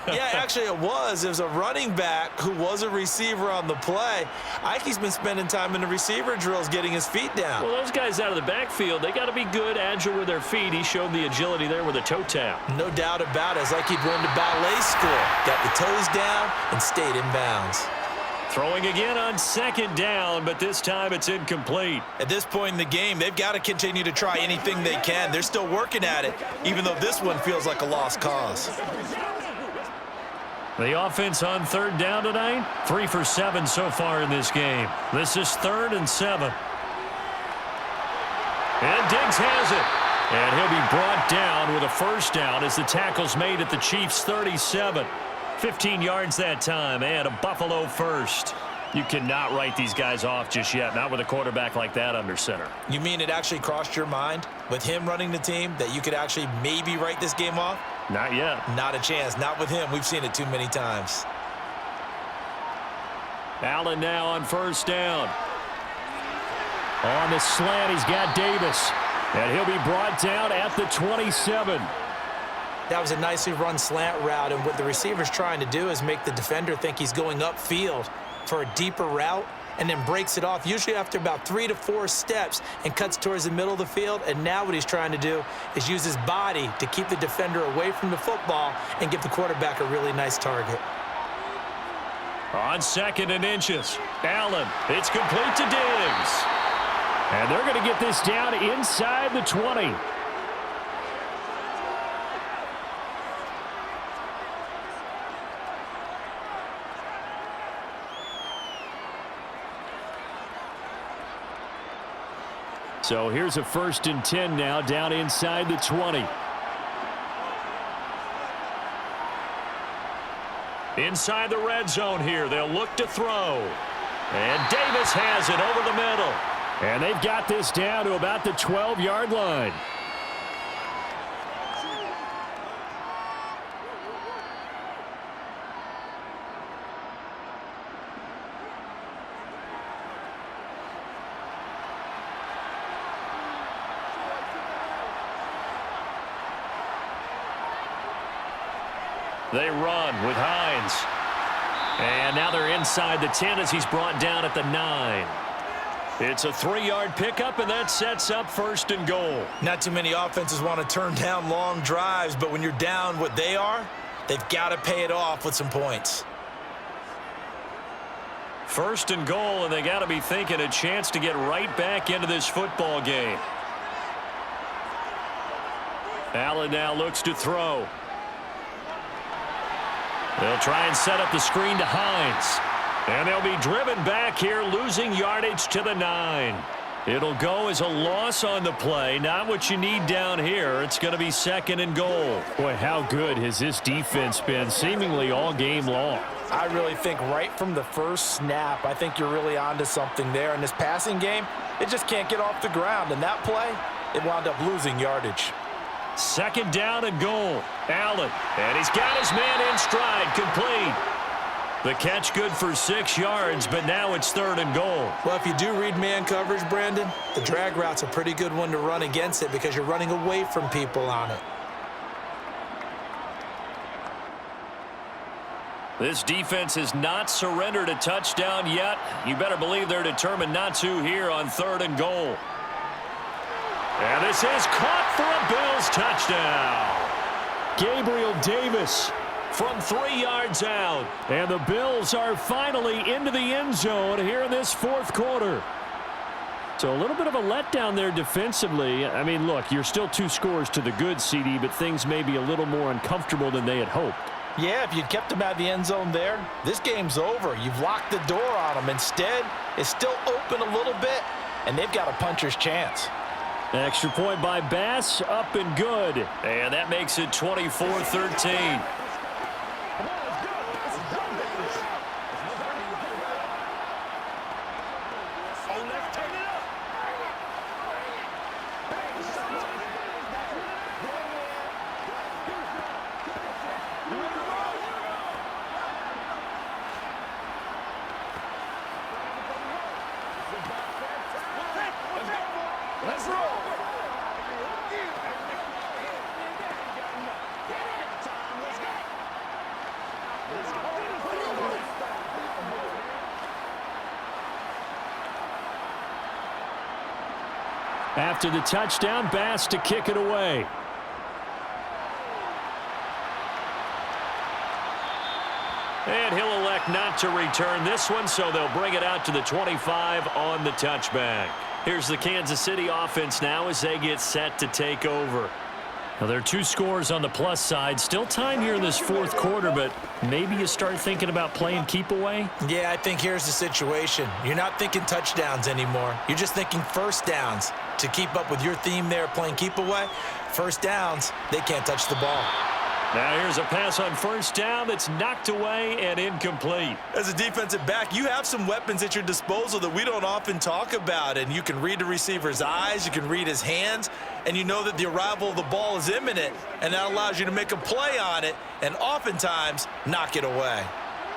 Yeah, actually it was. It was a running back who was a receiver on the play. Ike's been spending time in the receiver drills getting his feet down. Well, those guys out of the backfield, they got to be good, agile with their feet. He showed the agility there with a toe tap. No doubt about it. It's like he'd run to ballet school. Got the toes down and stayed in bounds. Throwing again on 2nd down, but this time it's incomplete. At this point in the game, they've got to continue to try anything they can. They're still working at it, even though this one feels like a lost cause. The offense on 3rd down tonight, 3 for 7 so far in this game. This is 3rd and 7. And Diggs has it. And he'll be brought down with a first down as the tackle's made at the Chiefs' 37. 15 yards that time, and a Buffalo first. You cannot write these guys off just yet, not with a quarterback like that under center. You mean it actually crossed your mind with him running the team that you could actually maybe write this game off? Not yet. Not a chance. Not with him. We've seen it too many times. Allen now on 1st down. On the slant, he's got Davis. And he'll be brought down at the 27. That was a nicely run slant route, and what the receiver's trying to do is make the defender think he's going upfield for a deeper route and then breaks it off, usually after about 3 to 4 steps, and cuts towards the middle of the field. And now what he's trying to do is use his body to keep the defender away from the football and give the quarterback a really nice target. On 2nd and inches, Allen, it's complete to Diggs. And they're going to get this down inside the 20. So here's a 1st and 10 now, down inside the 20. Inside the red zone here, they'll look to throw. And Davis has it over the middle. And they've got this down to about the 12-yard line. They run with Hines. And now they're inside the 10 as he's brought down at the 9. It's a 3-yard pickup, and that sets up 1st and goal. Not too many offenses want to turn down long drives, but when you're down what they are, they've got to pay it off with some points. 1st and goal, and they got to be thinking a chance to get right back into this football game. Allen now looks to throw. They'll try and set up the screen to Hines. And they'll be driven back here, losing yardage to the 9. It'll go as a loss on the play. Not what you need down here. It's going to be 2nd and goal. Boy, how good has this defense been seemingly all game long? I really think right from the first snap, I think you're really onto something there. In this passing game, it just can't get off the ground. And that play, it wound up losing yardage. 2nd down and goal. Allen. And he's got his man in stride. Complete. The catch good for 6 yards, but now it's 3rd and goal. Well, if you do read man coverage, Brandon, the drag route's a pretty good one to run against it because you're running away from people on it. This defense has not surrendered a touchdown yet. You better believe they're determined not to here on 3rd and goal. And this is caught for a Bills touchdown. Gabriel Davis from 3 yards out. And the Bills are finally into the end zone here in this 4th quarter. So a little bit of a letdown there defensively. I mean, look, you're still 2 scores to the good, CD, but things may be a little more uncomfortable than they had hoped. Yeah, if you'd kept them out of the end zone there, this game's over. You've locked the door on them. Instead, it's still open a little bit, and they've got a puncher's chance. Extra point by Bass, up and good. And that makes it 24-13. Let's roll. After the touchdown, Bass to kick it away. And he'll elect not to return this one, so they'll bring it out to the 25 on the touchback. Here's the Kansas City offense now as they get set to take over. Now, there are 2 scores on the plus side. Still time here in this 4th quarter, but maybe you start thinking about playing keep away? Yeah, I think here's the situation. You're not thinking touchdowns anymore. You're just thinking 1st downs. To keep up with your theme there, playing keep away, 1st downs, they can't touch the ball. Now here's a pass on 1st down that's knocked away and incomplete. As a defensive back, you have some weapons at your disposal that we don't often talk about, and you can read the receiver's eyes, you can read his hands, and you know that the arrival of the ball is imminent, and that allows you to make a play on it and oftentimes knock it away.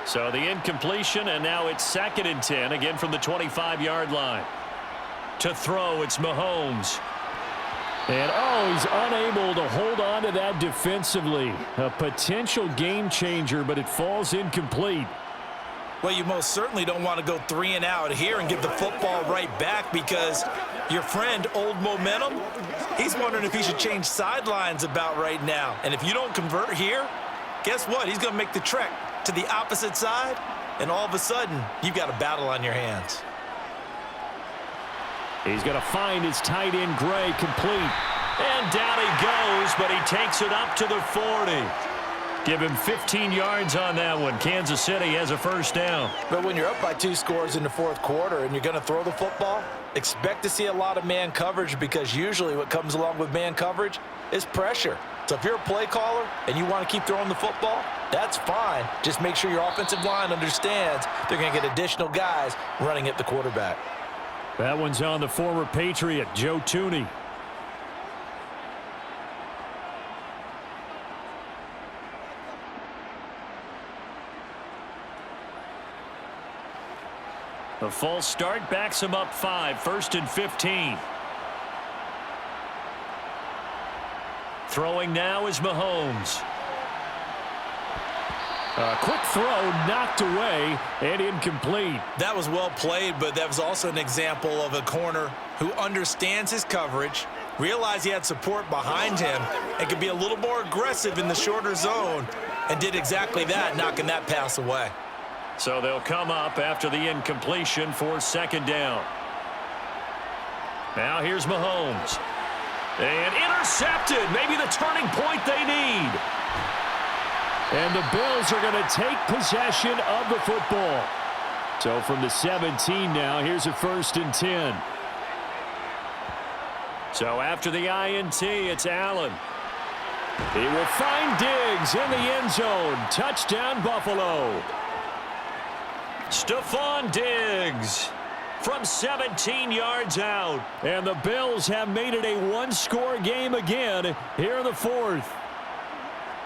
So the incompletion, and now it's 2nd and 10, again from the 25-yard line. To throw, it's Mahomes. And, oh, he's unable to hold on to that defensively. A potential game changer, but it falls incomplete. Well, you most certainly don't want to go 3 and out here and give the football right back because your friend, Old Momentum, he's wondering if he should change sidelines about right now. And if you don't convert here, guess what? He's going to make the trek to the opposite side, and all of a sudden, you've got a battle on your hands. He's going to find his tight end, Gray, complete. And down he goes, but he takes it up to the 40. Give him 15 yards on that one. Kansas City has a first down. But when you're up by 2 scores in the fourth quarter and you're going to throw the football, expect to see a lot of man coverage, because usually what comes along with man coverage is pressure. So if you're a play caller and you want to keep throwing the football, that's fine. Just make sure your offensive line understands they're going to get additional guys running at the quarterback. That one's on the former Patriot, Joe Thuney. The false start backs him up 5, 1st and 15. Throwing now is Mahomes. A quick throw knocked away and incomplete. That was well played, but that was also an example of a corner who understands his coverage, realized he had support behind him, and could be a little more aggressive in the shorter zone, and did exactly that, knocking that pass away. So they'll come up after the incompletion for 2nd down. Now here's Mahomes. And intercepted. Maybe the turning point they need. And the Bills are going to take possession of the football. So from the 17 now, here's a 1st and 10. So after the INT, it's Allen. He will find Diggs in the end zone. Touchdown, Buffalo. Stephon Diggs from 17 yards out. And the Bills have made it a one-score game again here in the 4th.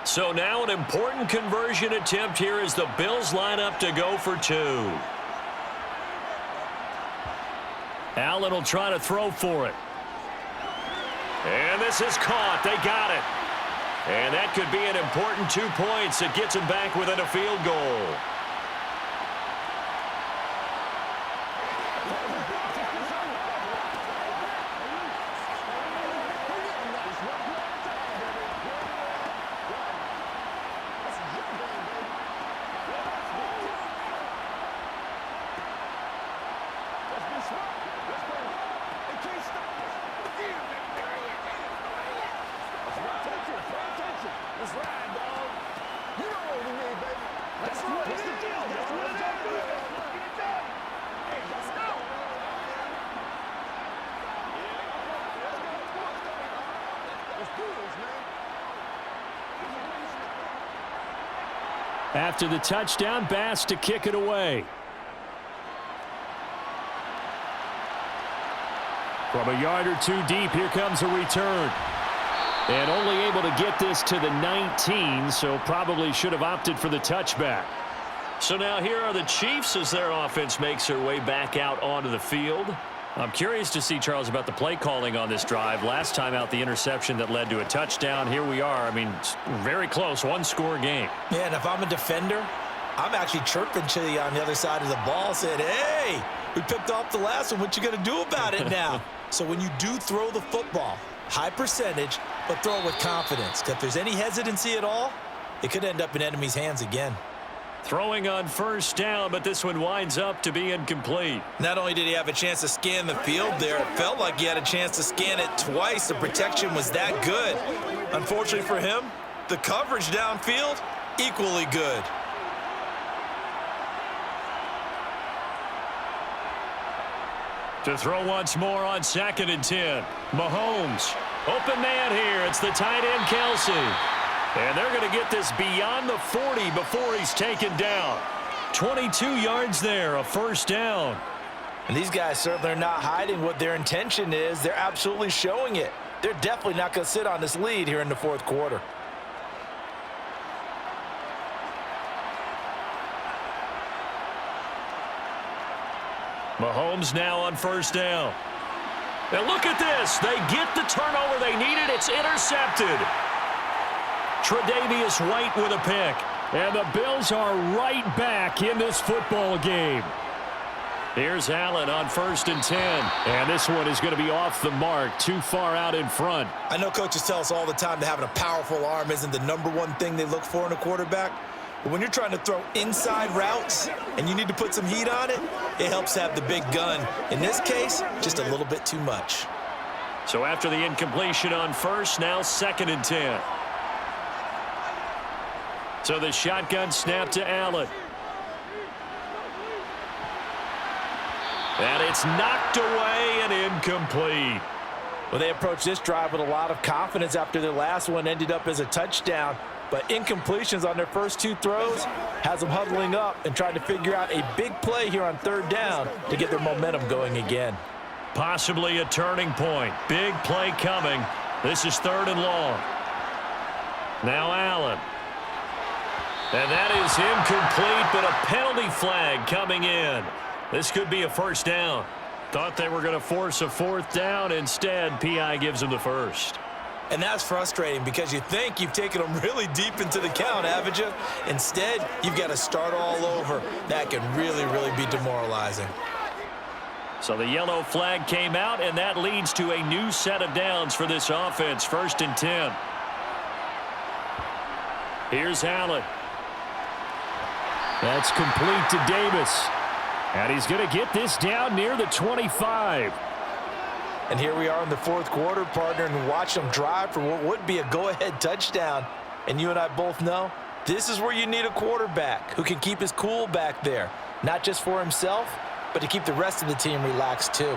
So now an important conversion attempt here as the Bills line up to go for 2. Allen will try to throw for it. And this is caught. They got it. And that could be an important 2 points that gets them back within a field goal. After the touchdown, Bass to kick it away. From a yard or 2 deep, here comes a return. And only able to get this to the 19, so probably should have opted for the touchback. So now here are the Chiefs as their offense makes their way back out onto the field. I'm curious to see, Charles, about the play calling on this drive. Last time out, the interception that led to a touchdown. Here we are. I mean, very close, 1-score game. Yeah, and if I'm a defender, I'm actually chirping to you on the other side of the ball, saying, hey, we picked off the last one. What you going to do about it now? So when you do throw the football, high percentage, but throw it with confidence. Because if there's any hesitancy at all, it could end up in enemy's hands again. Throwing on 1st down, but this one winds up to be incomplete. Not only did he have a chance to scan the field there, it felt like he had a chance to scan it twice. The protection was that good. Unfortunately for him, the coverage downfield, equally good. To throw once more on 2nd and 10. Mahomes, open man here. It's the tight end, Kelsey. And they're going to get this beyond the 40 before he's taken down. 22 yards there, a 1st down. And these guys certainly are not hiding what their intention is. They're absolutely showing it. They're definitely not going to sit on this lead here in the 4th quarter. Mahomes now on 1st down. And look at this. They get the turnover they needed. It's intercepted. Tre'Davious White with a pick. And the Bills are right back in this football game. Here's Allen on 1st and 10. And this one is going to be off the mark, too far out in front. I know coaches tell us all the time that having a powerful arm isn't the #1 thing they look for in a quarterback. But when you're trying to throw inside routes and you need to put some heat on it, it helps have the big gun. In this case, just a little bit too much. So after the incompletion on 1st, now 2nd and 10. So the shotgun snap to Allen. And it's knocked away and incomplete. Well, they approached this drive with a lot of confidence after their last one ended up as a touchdown. But incompletions on their first two throws has them huddling up and trying to figure out a big play here on third down to get their momentum going again. Possibly a turning point. Big play coming. This is 3rd and long. Now Allen. And that is incomplete, but a penalty flag coming in. This could be a first down. Thought they were going to force a 4th down. Instead, P.I. gives them the first. And that's frustrating because you think you've taken them really deep into the count, haven't you? Instead, you've got to start all over. That can really, really be demoralizing. So the yellow flag came out, and that leads to a new set of downs for this offense. 1st and 10. Here's Allen. That's complete to Davis. And he's going to get this down near the 25. And here we are in the 4th quarter, partner, and watch them drive for what would be a go-ahead touchdown. And you and I both know this is where you need a quarterback who can keep his cool back there, not just for himself, but to keep the rest of the team relaxed too.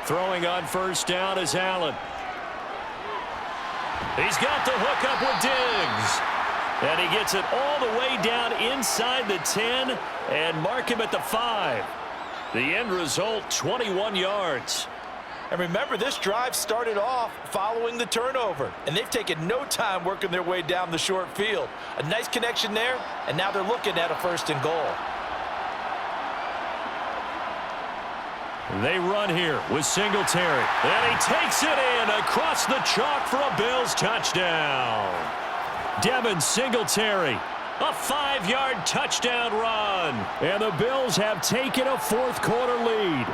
Throwing on 1st down is Allen. He's got the hook up with Diggs. And he gets it all the way down inside the 10 and mark him at the 5. The end result, 21 yards. And remember, this drive started off following the turnover, and they've taken no time working their way down the short field. A nice connection there, and now they're looking at a 1st and goal. They run here with Singletary. And he takes it in across the chalk for a Bills touchdown. Devin Singletary, a 5-yard touchdown run. And the Bills have taken a 4th quarter lead.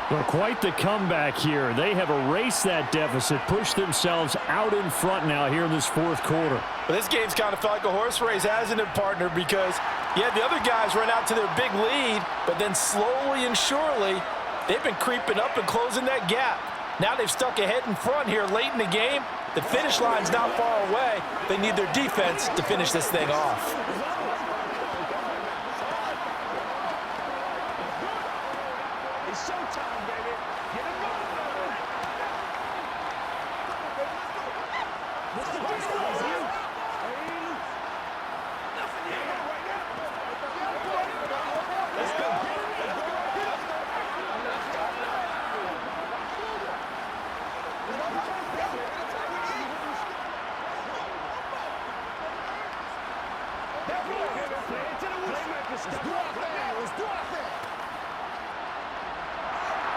Well, quite the comeback here. They have erased that deficit, pushed themselves out in front now here in this 4th quarter. Well, this game's kind of felt like a horse race, hasn't it, partner? Because, yeah, the other guys run out to their big lead, but then slowly and surely, they've been creeping up and closing that gap. Now they've stuck ahead in front here late in the game. The finish line's not far away. They need their defense to finish this thing off. It's showtime, baby. Get it going.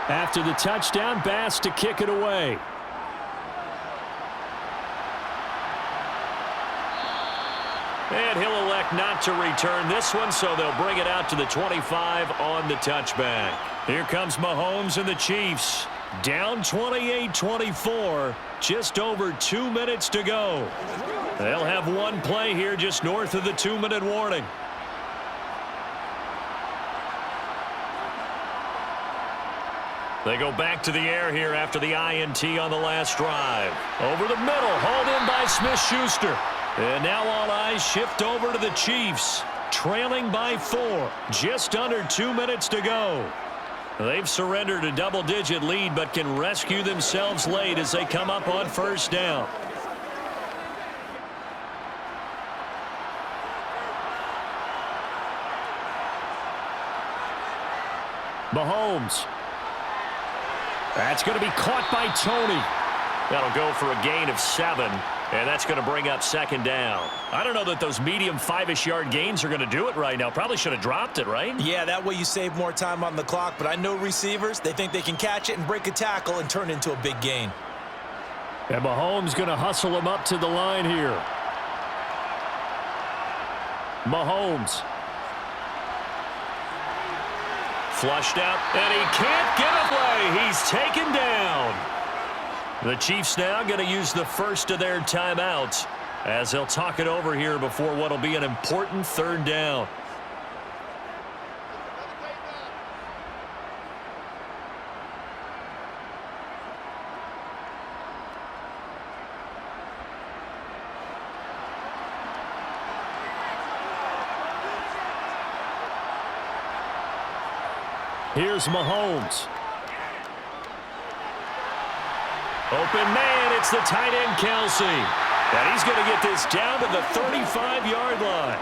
After the touchdown, Bass to kick it away. And he'll elect not to return this one, so they'll bring it out to the 25 on the touchback. Here comes Mahomes and the Chiefs. Down 28-24, just over 2 minutes to go. They'll have one play here just north of the 2-minute warning. They go back to the air here after the INT on the last drive. Over the middle, hauled in by Smith-Schuster. And now all eyes shift over to the Chiefs, trailing by 4. Just under 2 minutes to go. They've surrendered a double-digit lead, but can rescue themselves late as they come up on 1st down. Mahomes. That's going to be caught by Tony. That'll go for a gain of 7, and that's going to bring up 2nd down. I don't know that those medium 5-ish yard gains are going to do it right now. Probably should have dropped it, right? Yeah, that way you save more time on the clock, but I know receivers, they think they can catch it and break a tackle and turn it into a big gain. And Mahomes going to hustle him up to the line here. Mahomes. Flushed out, and he can't get away. He's taken down. The Chiefs now going to use the first of their timeouts as they'll talk it over here before what will be an important 3rd down. Here's Mahomes. Open man, it's the tight end, Kelsey. And he's going to get this down to the 35-yard line.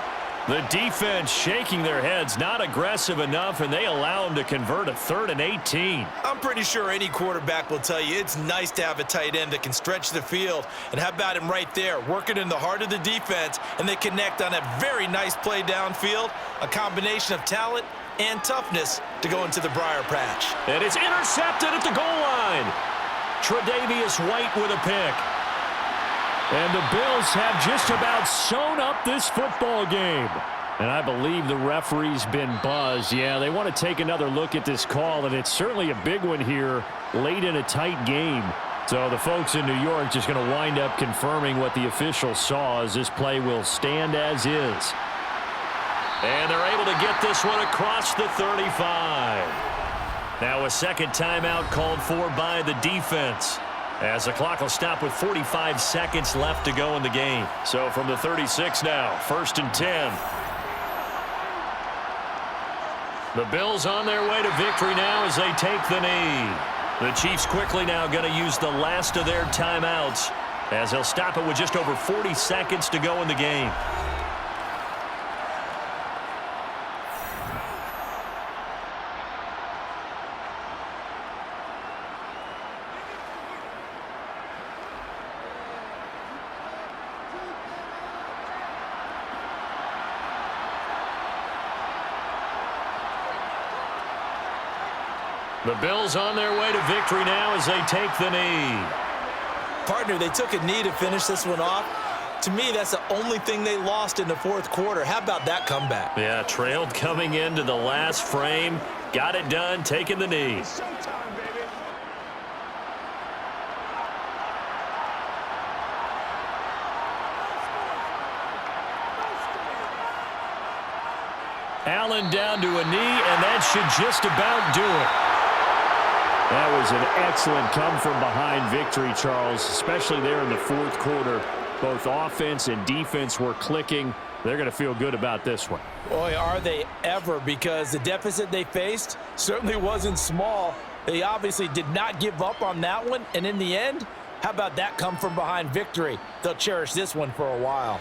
The defense shaking their heads, not aggressive enough, and they allow him to convert a 3rd and 18. I'm pretty sure any quarterback will tell you it's nice to have a tight end that can stretch the field. And how about him right there, working in the heart of the defense, and they connect on a very nice play downfield, a combination of talent and toughness to go into the briar patch. And it's intercepted at the goal line. Tre'Davious White with a pick. And the Bills have just about sewn up this football game. And I believe the referee's been buzzed. Yeah, they want to take another look at this call, and it's certainly a big one here late in a tight game. So the folks in New York just going to wind up confirming what the official saw, as this play will stand as is. And they're able to get this one across the 35. Now a second timeout called for by the defense, as the clock will stop with 45 seconds left to go in the game. So from the 36 now, 1st and 10. The Bills on their way to victory now as they take the knee. The Chiefs quickly now going to use the last of their timeouts, as they'll stop it with just over 40 seconds to go in the game. The Bills on their way to victory now as they take the knee. Partner, they took a knee to finish this one off. To me, that's the only thing they lost in the 4th quarter. How about that comeback? Yeah, trailed coming into the last frame. Got it done, taking the knee. It's showtime, baby. Allen down to a knee, and that should just about do it. That was an excellent come-from-behind victory, Charles, especially there in the 4th quarter. Both offense and defense were clicking. They're going to feel good about this one. Boy, are they ever, because the deficit they faced certainly wasn't small. They obviously did not give up on that one, and in the end, how about that come-from-behind victory? They'll cherish this one for a while.